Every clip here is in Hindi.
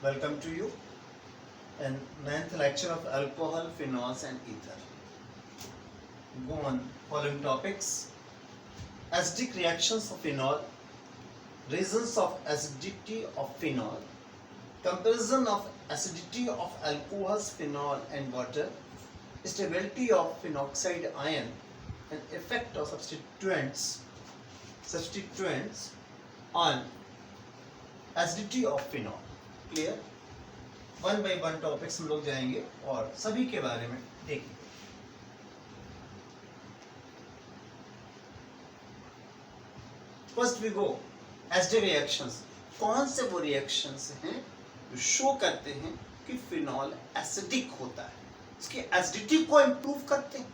Welcome to you in ninth lecture of alcohol, phenols and ether. Go on following topics. Acidic reactions of phenol, reasons of acidity of phenol, comparison of acidity of alcohols, phenol and water, stability of phenoxide ion and effect of substituents on acidity of phenol. Clear? One by one topics हम लोग जाएंगे और सभी के बारे में देखेंगे. First we go acidic reactions. कौन से वो रिएक्शंस हैं जो शो करते हैं कि फिनॉल एसिडिक होता है, इसकी एसिडिटी को इंप्रूव करते हैं,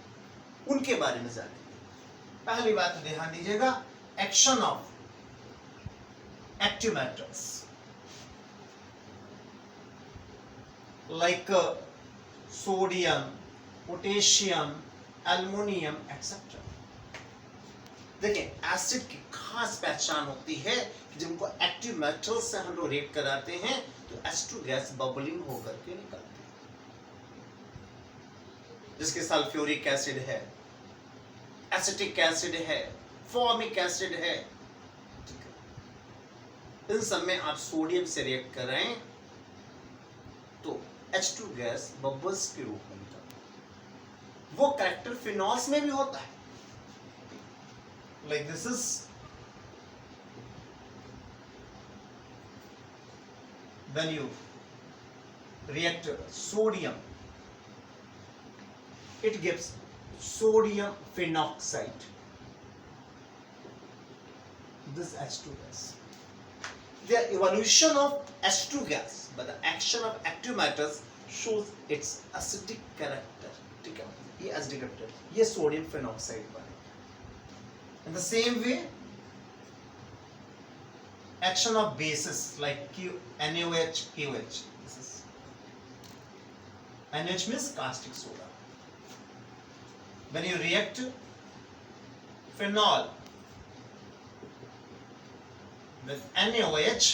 उनके बारे में जानेंगे. पहली बात ध्यान दीजिएगा, action of active metals like sodium, potassium, aluminum, etc. देखिए, एसिड की खास पहचान होती है कि जिनको एक्टिव मेटल से हम लोग रिएक्ट कराते हैं तो H2 गैस बबलिंग होकर के निकलती है, जिसके सल्फ्यूरिक एसिड है, एसिटिक एसिड है, फॉर्मिक एसिड है. ठीक है, इन सब में आप सोडियम से रिएक्ट कर रहे हैं तो H2 गैस बबल्स के रूप में निकलता है. वो कैरेक्टर फिनॉल्स में भी होता है. Like this is when you react sodium, it gives sodium phenoxide, this H2 gas. The evolution of H2 gas by the action of active matters shows its acidic character. ठीक है, ये acidic character, ये sodium phenoxide बनेगा. In the same way, action of bases like NaOH, KOH. This is NaOH means caustic soda. When you react phenol with NaOH,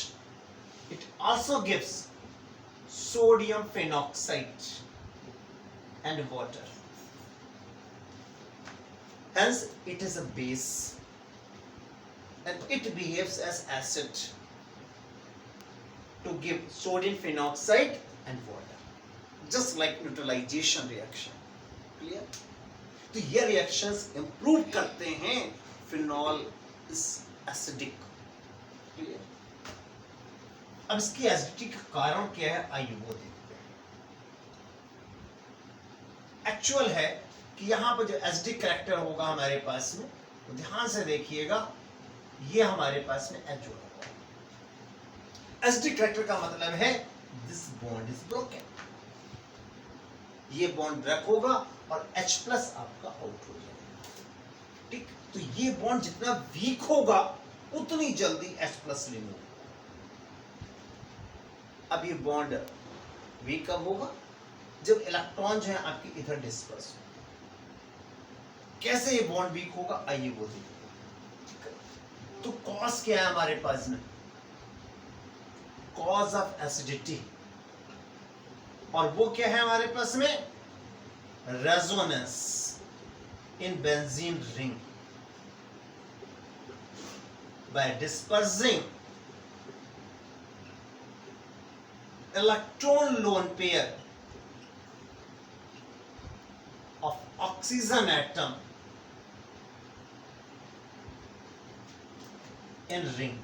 it also gives sodium phenoxide and water. Hence, it is a base and it behaves as acid to give sodium phenoxide and water, just like neutralization reaction. Clear? तो ये reactions improve करते हैं phenol is acidic. Clear? अब इसकी एसिडिटी का कारण क्या है, आइए वो देखते हैं. एक्चुअल है कि यहां पर जो एसिडिक कैरेक्टर होगा हमारे पास में, तो ध्यान से देखिएगा, ये हमारे पास में H जुड़ा हुआ है. एसिडिक कैरेक्टर का मतलब है दिस बॉन्ड इज ब्रोकन, ये बॉन्ड ब्रेक होगा और H प्लस आपका आउट हो जाएगा. ठीक, तो ये बॉन्ड जितना वीक होगा उतनी जल्दी H प्लस रिमूव होगा. अब ये बॉन्ड वीक कब होगा, जब इलेक्ट्रॉन जो है आपके इधर डिस्पर्स हो. कैसे ये बॉन्ड वीक होगा, आइए वो देखिए. तो कॉज क्या है हमारे पास में, कॉज ऑफ एसिडिटी, और वो क्या है हमारे पास में, resonance in benzene ring by dispersing electron lone pair of oxygen atom in ring.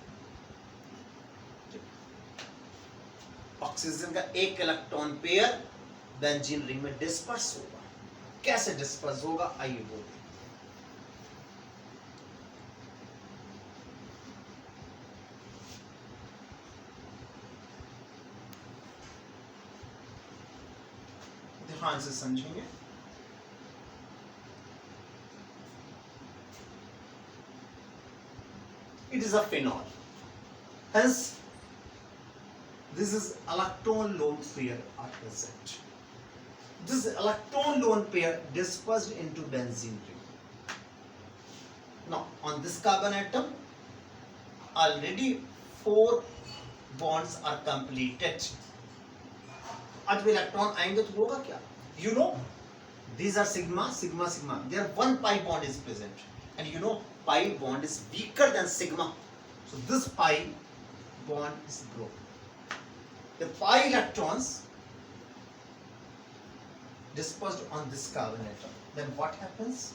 Oxygen का एक इलेक्ट्रॉन पेयर बेंजीन रिंग में डिस्पर्स होगा. कैसे डिस्पर्स होगा, आइए वो देखिए. ध्यान से समझेंगे. It is a phenol. Hence, this is electron lone pair are present. This electron lone pair dispersed into benzene ring. Now, on this carbon atom, already 4 bonds are completed आज भी इलेक्ट्रॉन आएंगे तो होगा क्या? You know these are sigma sigma sigma, there one pi bond is present, and you know pi bond is weaker than sigma, so this pi bond is broken. The pi electrons dispersed on this carbon atom, then what happens?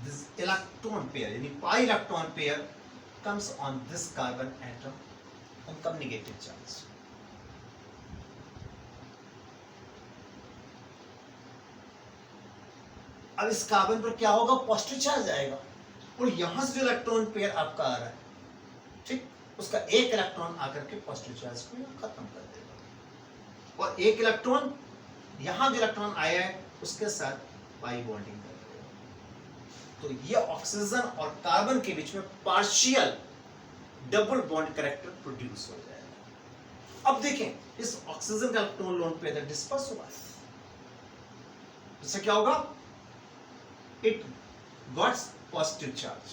This electron pair, yani pi electron pair comes on this carbon atom and come negative charge. अब इस कार्बन पर क्या होगा? पॉजिटिव चार्ज आएगा, और यहां से जो इलेक्ट्रॉन पेयर आपका आ रहा है, ठीक, उसका एक इलेक्ट्रॉन आकर के पॉजिटिव चार्ज को खत्म कर देगा, और एक इलेक्ट्रॉन यहां जो इलेक्ट्रॉन आया है उसके साथ पाई बॉन्डिंग कर देगा। तो ये ऑक्सीजन और कार्बन के बीच में partial double bond character produce हो जाएगा। अब देखें इस ऑक्सीजन का इलेक्ट्रॉन लोन पेयर डिस्पर्स हुआ, इससे क्या होगा? It got positive charge.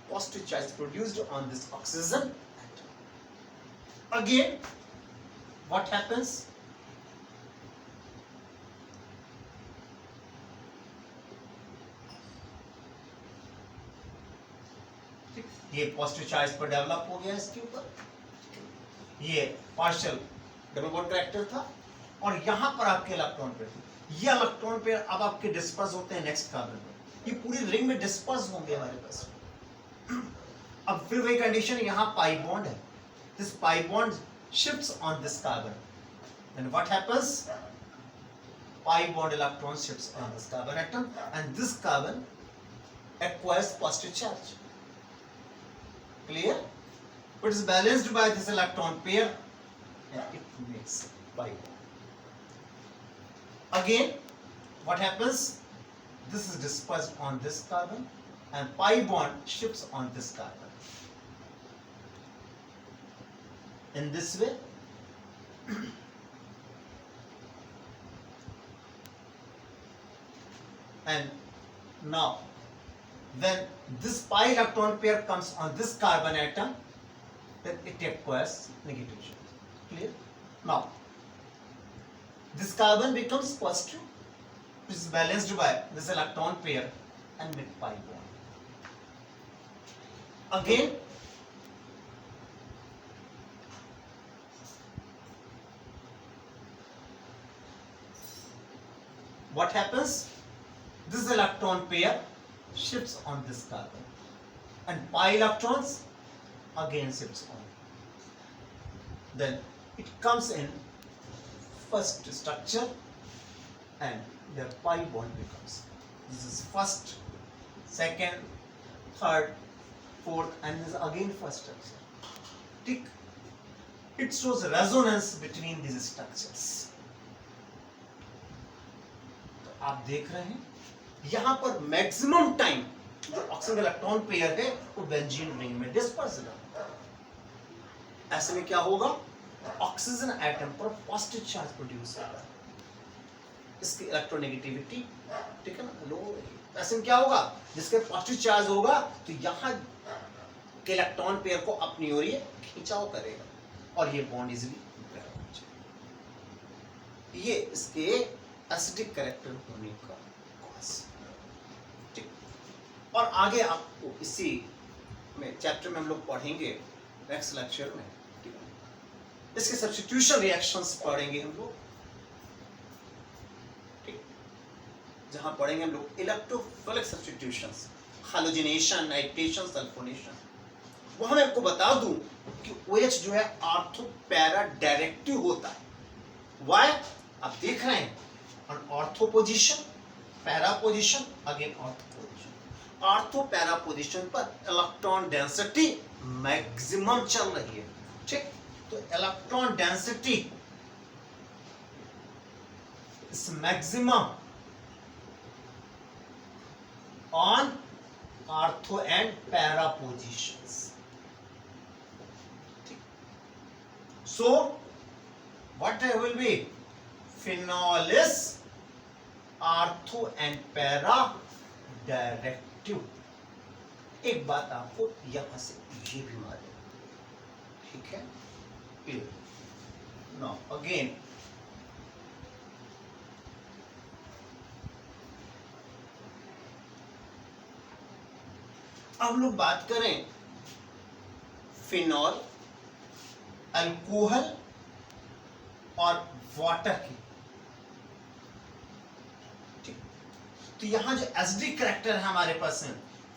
Positive charge produced on this oxygen atom. Again, what happens? ये पॉजिटिव चार्ज पर डेवलप हो गया इसके ऊपर, ये पार्शियल डबल बॉन्ड कैरेक्टर था, और यहां पर आपके इलेक्ट्रॉन पेयर थे। ये इलेक्ट्रॉन पेयर अब आपके डिस्पर्स होते हैं नेक्स्ट कार्बन में, ये पूरी रिंग में डिस्पर्स होंगे हमारे पास। अब फिर वही कंडीशन, यहां पाई बॉन्ड है, this pi bond shifts on this carbon, and what happens? Pi bond electron shifts on this carbon atom, and this carbon acquires positive charge. Clear? It is balanced by this electron pair, and it makes pi bond. Again, what happens? This is dispersed on this carbon, and pi bond shifts on this carbon. In this way, and now when this pi electron pair comes on this carbon atom, then it acquires negative charge. Clear? Now this carbon becomes positive, which is balanced by this electron pair and with pi bond. Again, what happens? This electron pair shifts on this carbon, and pi electrons again shifts on. Then it comes in first structure, and the pi bond becomes. This is first, second, third, fourth, and this is again first structure. Tick. It shows resonance between these structures. तो आप देख रहे हैं यहां पर मैक्सिमम टाइम जो ऑक्सीजन इलेक्ट्रॉन पेयर है वो बेंजीन रिंग में डिस्पर्स है। ऐसे में क्या होगा? ऑक्सीजन एटम पर पॉजिटिव चार्ज प्रोड्यूस होगा, इसकी इलेक्ट्रोनेगेटिविटी, ठीक है ना, लो रहेगी। ऐसे में क्या होगा? जिसके पॉजिटिव चार्ज होगा तो यहां के इलेक्ट्रॉन पेयर को अपनी ओर ये खिंचाव करेगा, और ये बॉन्ड इजीली ब्रेक हो जाएगा। ये इसके एसिडिक कैरेक्टर होने का कॉज। ठीक, और आगे आपको इसी में चैप्टर में हम लोग पढ़ेंगे नेक्स्ट लेक्चर में, ठीक है, इसके सब्स्टिट्यूशन रिएक्शंस पढ़ेंगे हम लोग, ठीक, जहां पढ़ेंगे हम लोग electrophilic substitutions, halogenation, nitration, sulphonation. वहां मैं आपको बता दूं कि OH जो है आर्थो पैरा डायरेक्टिव होता है। वाई? आप देख रहे हैं ortho position, para position, again ortho position. Ortho para position पर इलेक्ट्रॉन डेंसिटी मैक्सिमम चल रही है, ठीक, तो electron density is maximum on ortho and para positions. So what will be? Phenol is ortho and para directive. एक बात आपको यहां से ये भी मालूम, ठीक है, क्लियर। नाउ अगेन अब लोग बात करें फिनॉल, अल्कोहल और वाटर की। ठीक, तो यहां जो एसिडिक कैरेक्टर है हमारे पास है,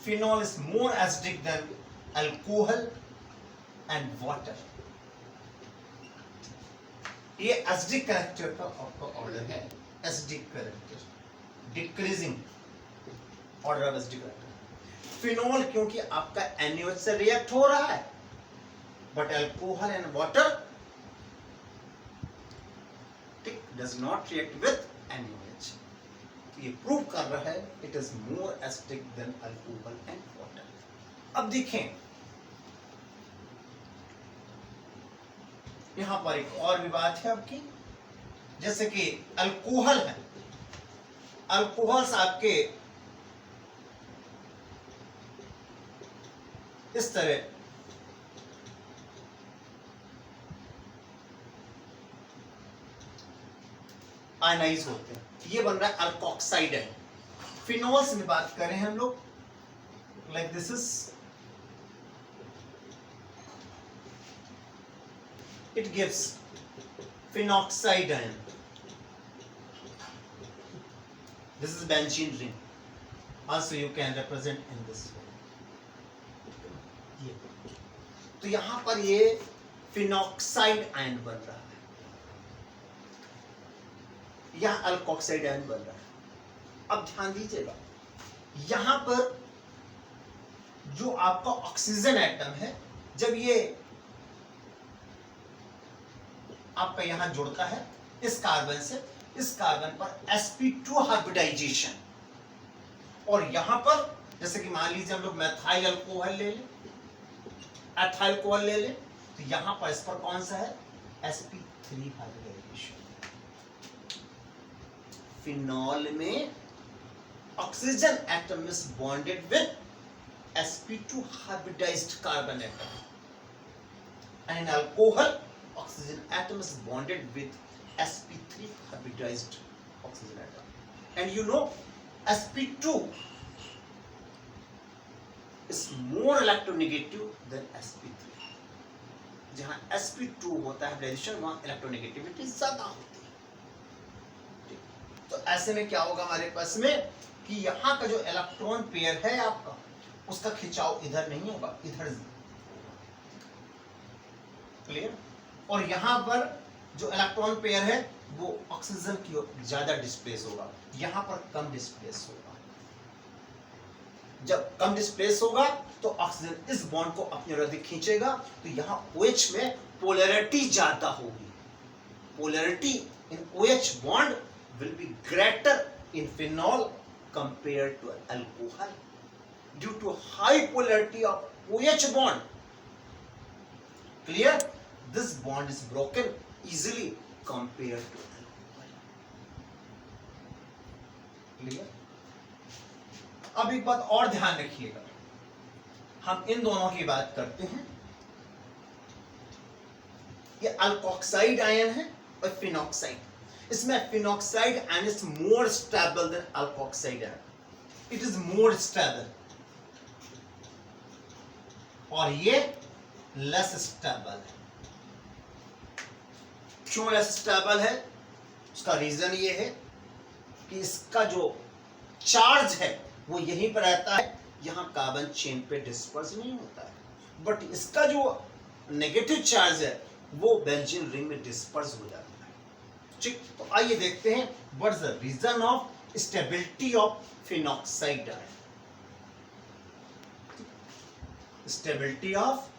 phenol is more acidic then alcohol and water. ये एसिडिक कैरेक्टर का आपका ऑर्डर है, acidic character, decreasing order of acidic character. Phenol क्योंकि आपका NaOH से रिएक्ट हो रहा है, but alcohol and water does not react with NaOH। ये प्रूव कर रहा है it is more acidic then alcohol and water. अब देखें यहां पर एक और भी बात है आपकी, जैसे कि अल्कोहल है, अल्कोहल्स आपके इस तरह आयनाइज होते हैं, ये बन रहा है अल्कोक्साइड है। फिनॉल्स में बात करें हम लोग, like this is, it gives phenoxide ion. This is benzene ring. Also you can represent in this way. तो यहां पर ये फिनॉक्साइड आयन बन रहा है, यहां अल्कोक्साइड आयन बन रहा है। अब ध्यान दीजिएगा, यहां पर जो आपका ऑक्सीजन एटम है, जब ये आपका यहां जुड़ता है इस कार्बन से, इस कार्बन पर sp2 हाइब्रिडाइजेशन, और यहां पर जैसे कि मान लीजिए हम लोग मेथाइल अल्कोहल ले लें, एथाइल अल्कोहल ले लें, तो यहां पर इस पर कौन सा है, sp3 हाइब्रिडाइजेशन। फिनॉल में oxygen atom is bonded with sp2 hybridized carbon atom, and in alcohol oxygen atom is bonded with sp3 hybridized oxygen atom. And you know sp2 is more electronegative than sp3. जहां sp2 होता है हाइब्रिडाइजेशन, वहां इलेक्ट्रोनेगेटिविटी ज्यादा होती है। तो ऐसे में क्या होगा हमारे पास में कि यहां का जो इलेक्ट्रॉन पेयर है आपका, उसका खिंचाव इधर नहीं होगा, इधर। क्लियर? और यहां पर जो इलेक्ट्रॉन पेयर है वो ऑक्सीजन की ओर ज्यादा डिस्प्लेस होगा, यहां पर कम डिस्प्लेस होगा। जब कम डिस्प्लेस होगा तो ऑक्सीजन इस बॉन्ड को अपनी ओर अधिक खींचेगा, तो यहां OH में पोलैरिटी ज्यादा होगी। Polarity in OH bond will be greater in phenol compared to alcohol due to high polarity of OH bond. Clear? This bond is broken easily compared to alcohol. Clear? अब एक बात और ध्यान रखिएगा, हम इन दोनों की बात करते हैं, ये अल्कोक्साइड आयन है और फिनॉक्साइड। इसमें phenoxide ion is more stable then alkoxide ion, it is more stable, और ये लेस स्टेबल है। क्यों लेस स्टेबल है? उसका रीजन ये है कि इसका जो चार्ज है वो यहीं पर रहता है, यहां कार्बन चेन पे डिस्पर्स नहीं होता है, बट इसका जो नेगेटिव चार्ज है वो बेंजीन रिंग में डिस्पर्स हो जाता है। ठीक, तो आइए देखते हैं what is the reason of stability of phenoxide ion. Stability of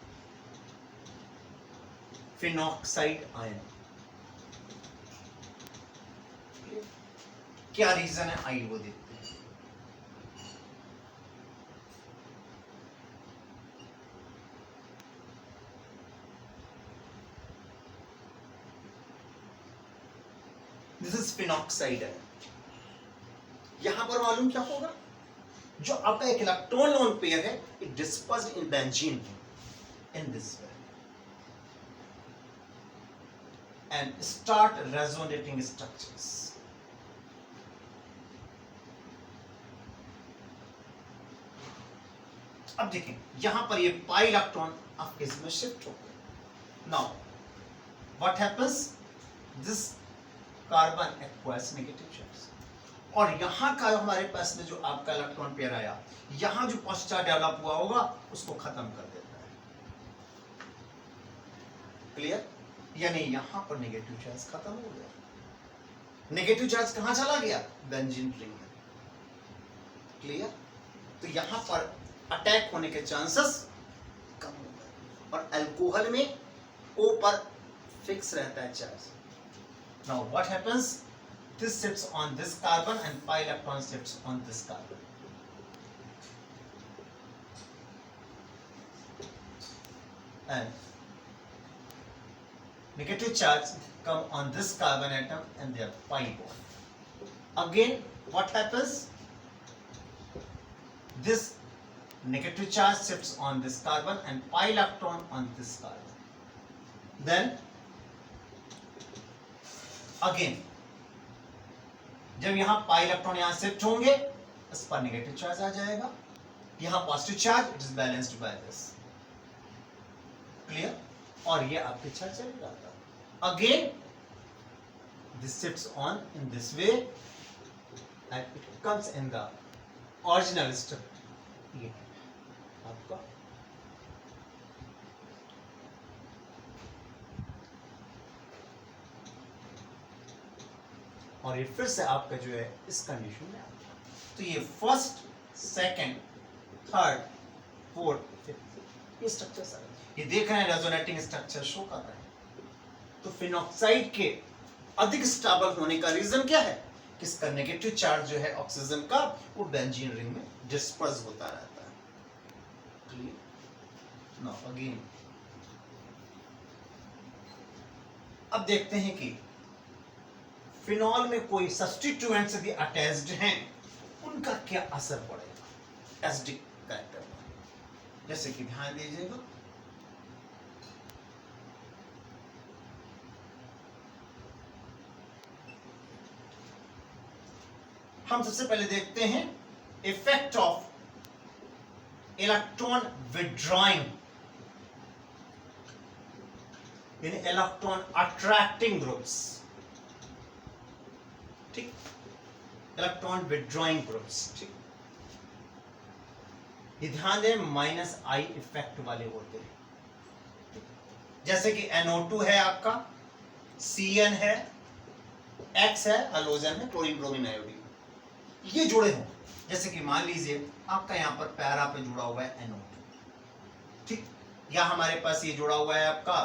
phenoxide ion, क्या रीजन है, आइए वो देखते हैं। This is phenoxide ion. यहां पर मालूम क्या होगा, जो आपका एक इलेक्ट्रॉन लोन पेयर है, it disperse in benzene in this way. and start resonating structures. अब देखें यहां पर ये पाई इलेक्ट्रॉन अब इसमें शिफ्ट हो गए. Now what happens, this carbon acquires negative charge, और यहां का हमारे पास में जो आपका इलेक्ट्रॉन पेयर आया, यहां जो पॉजिटिव चार्ज डेवलप हुआ होगा उसको खत्म कर देता है. क्लियर? यानी यहां पर नेगेटिव चार्ज खत्म हो गया. नेगेटिव चार्ज कहां चला गया? बेंजीन रिंग में. क्लियर? तो यहां पर अटैक होने के चांसेस कम हो गए, और अल्कोहल में O पर फिक्स रहता है charge. Now what happens, this sits on this carbon and pi electron sits on this carbon. And negative charge come on this carbon atom and their pi bond. Again, what happens? This negative charge shifts on this carbon and pi electron on this carbon. Then again, जब यहां पाई इलेक्ट्रॉन यहां शिफ्ट होंगे, इस पर नेगेटिव चार्ज आ जाएगा, यहां positive charge, it is balanced by this. Clear? और ये आपके चार्ज चल रहा था. Again this shifts on in this way and it comes in the original structure. ये आपका और ये फिर से आपका जो है इस कंडीशन में आता है. तो ये first, second, third, fourth, fifth ये स्ट्रक्चर ये देख रहे हैं, रेजोनेटिंग स्ट्रक्चर शो कर रहे हैं. तो फिनॉक्साइड के अधिक स्टेबल होने का रीजन क्या है? कि इसका नेगेटिव चार्ज जो है ऑक्सीजन का वो बेंजीन रिंग में डिस्पर्स होता रहता है. क्लियर? नाउ अगेन अब देखते हैं कि फिनॉल में कोई सब्स्टिट्यूएंट्स यदि अटैच्ड हैं, उनका क्या असर पड़ेगा एसिडिक कैरेक्टर पर. जैसे कि ध्यान दीजिएगा, हम सबसे पहले देखते हैं इफेक्ट ऑफ इलेक्ट्रॉन विड्रॉइंग यानी इलेक्ट्रॉन अट्रैक्टिंग ग्रुप्स. ठीक, इलेक्ट्रॉन विड्रॉइंग ग्रुप्स. ठीक, ये ध्यान दें माइनस आई इफेक्ट वाले होते हैं. जैसे कि NO2 है आपका, CN है, X है, हैलोजन है, क्लोरीन ब्रोमीन आयोडीन, ये जुड़े हों. जैसे कि मान लीजिए आपका यहां पर पैरा पे जुड़ा हुआ है NO2. ठीक, या हमारे पास ये जुड़ा हुआ है आपका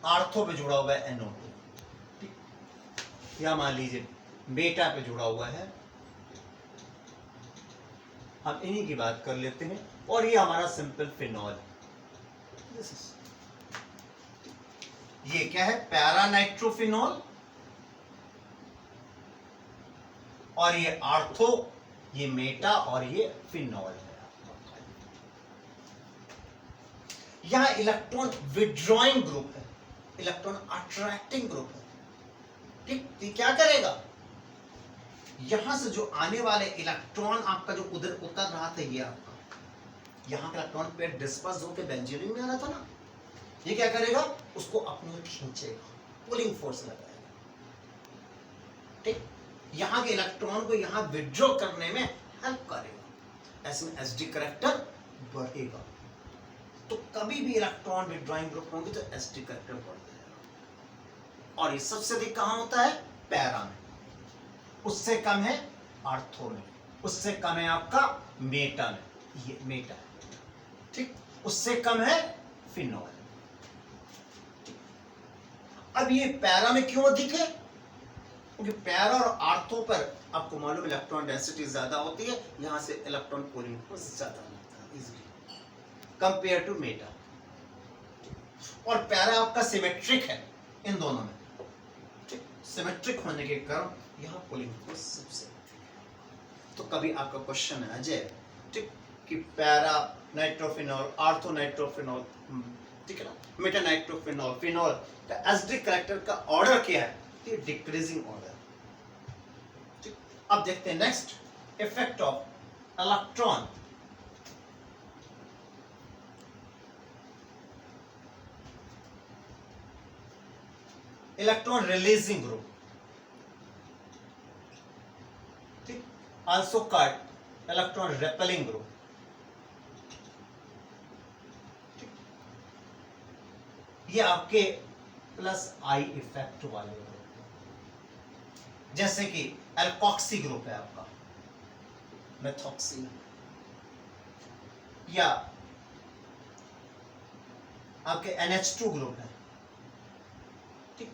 आर्थो पे जुड़ा हुआ है NO2. ठीक, या मान लीजिए बेटा पे जुड़ा हुआ है. हम इन्हीं की बात कर लेते हैं, और ये हमारा सिंपल फिनॉल. ये क्या है? पैरा नाइट्रोफिनॉल, और ये आर्थो, ये मेटा, और ये फिनॉल है. यहां इलेक्ट्रॉन विड्रॉइंग ग्रुप है, इलेक्ट्रॉन अट्रैक्टिंग ग्रुप है. ठीक, तो क्या करेगा? यहां से जो आने वाले इलेक्ट्रॉन आपका जो उधर उतर रहा था, ये आपका यहां का इलेक्ट्रॉन पेयर डिस्पर्स होकर बेंजीन रिंग में आ रहा था ना, ये क्या करेगा? उसको अपनी ओर खींचेगा, पुलिंग फोर्स लगाएगा. ठीक, यहां के इलेक्ट्रॉन को यहां विड्रॉ करने में हेल्प करेगा. ऐसे में एसिडिक कैरेक्टर बढ़ेगा. तो कभी भी इलेक्ट्रॉन विड्रॉइंग ग्रुप होंगे तो एसिडिक कैरेक्टर बढ़ जाएगा. और ये सबसे अधिक कहां होता है? पैरा में. उससे कम है आर्थो में, उससे कम है आपका मेटा में, ये मेटा है. ठीक, उससे कम है फिनॉल. अब ये पैरा में क्यों अधिक है? क्योंकि पैरा और आर्थो पर आपको मालूम इलेक्ट्रॉन डेंसिटी ज्यादा होती है, यहां से इलेक्ट्रॉन पुलिंग फोर्स ज्यादा लगता है इजीली कंपेयर टू मेटा. और पैरा आपका सिमेट्रिक है इन दोनों में. ठीक, सिमेट्रिक होने के कारण यहां पुलिंग फोर्स सबसे अधिक है. तो कभी आपका क्वेश्चन है अजय, ठीक, कि पैरा नाइट्रोफिनॉल, आर्थो नाइट्रोफिनॉल, ठीक है ना। मेटानाइट्रोफिनॉल, फिनॉल का एसिडिक कैरेक्टर का ऑर्डर क्या है, ये डिक्रीजिंग ऑर्डर। ठीक, अब देखते हैं next effect of electron. Electron releasing group, ठीक, also called electron repelling group. ये आपके प्लस आई इफेक्ट वाले ग्रुप, जैसे कि एल्कोक्सी ग्रुप है आपका, मेथॉक्सी, या आपके NH2 ग्रुप है, ठीक,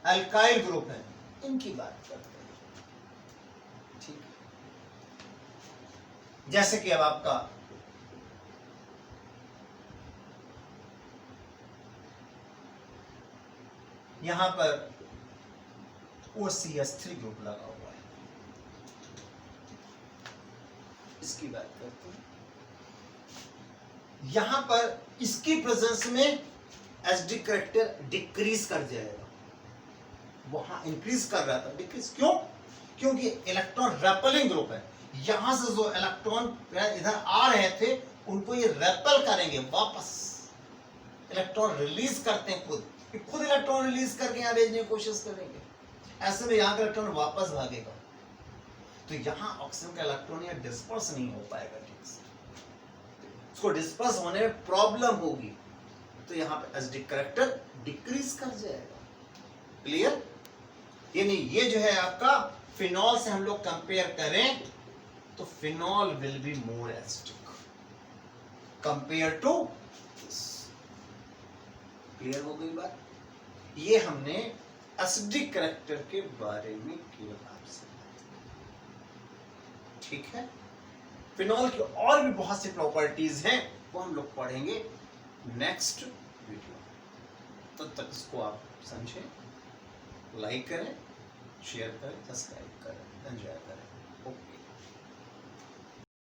अल्काइल ग्रुप है, इनकी बात करते हैं। ठीक, जैसे कि अब आपका यहां पर OCS3 ग्रुप लगा हुआ है, इसकी बात करते हैं। यहां पर इसकी प्रेजेंस में एसिडिक कैरेक्टर डिक्रीज कर जाएगा, वहां इंक्रीज कर रहा था, डिक्रीज क्यों? क्योंकि इलेक्ट्रॉन रेपेलिंग ग्रुप है, यहां से जो इलेक्ट्रॉन इधर आ रहे थे उनको ये रेपेल करेंगे, वापस इलेक्ट्रॉन रिलीज करते हैं, खुद इलेक्ट्रॉन रिलीज करके यहां भेजने की कोशिश करेंगे, ऐसे में यहां का इलेक्ट्रॉन वापस भागेगा, तो यहां ऑक्सीजन का इलेक्ट्रॉन यहां डिस्पर्स नहीं हो पाएगा ठीक से, उसको डिस्पर्स होने में प्रॉब्लम होगी, तो यहां पे एसिडिक कैरेक्टर डिक्रीज कर जाएगा। क्लियर? यानी ये जो है आपका फिनॉल से हम लोग कंपेयर करें तो phenol will be more acidic compare to this. Clear हो गई बात? ये हमने एसिडिक कैरेक्टर के बारे में किया आपसे, ठीक है। फिनॉल की और भी बहुत सी प्रॉपर्टीज हैं, वो हम लोग पढ़ेंगे नेक्स्ट वीडियो। तब तक इसको आप समझें, लाइक करें, शेयर करें, सब्सक्राइब करें, एंजॉय करें। ओके।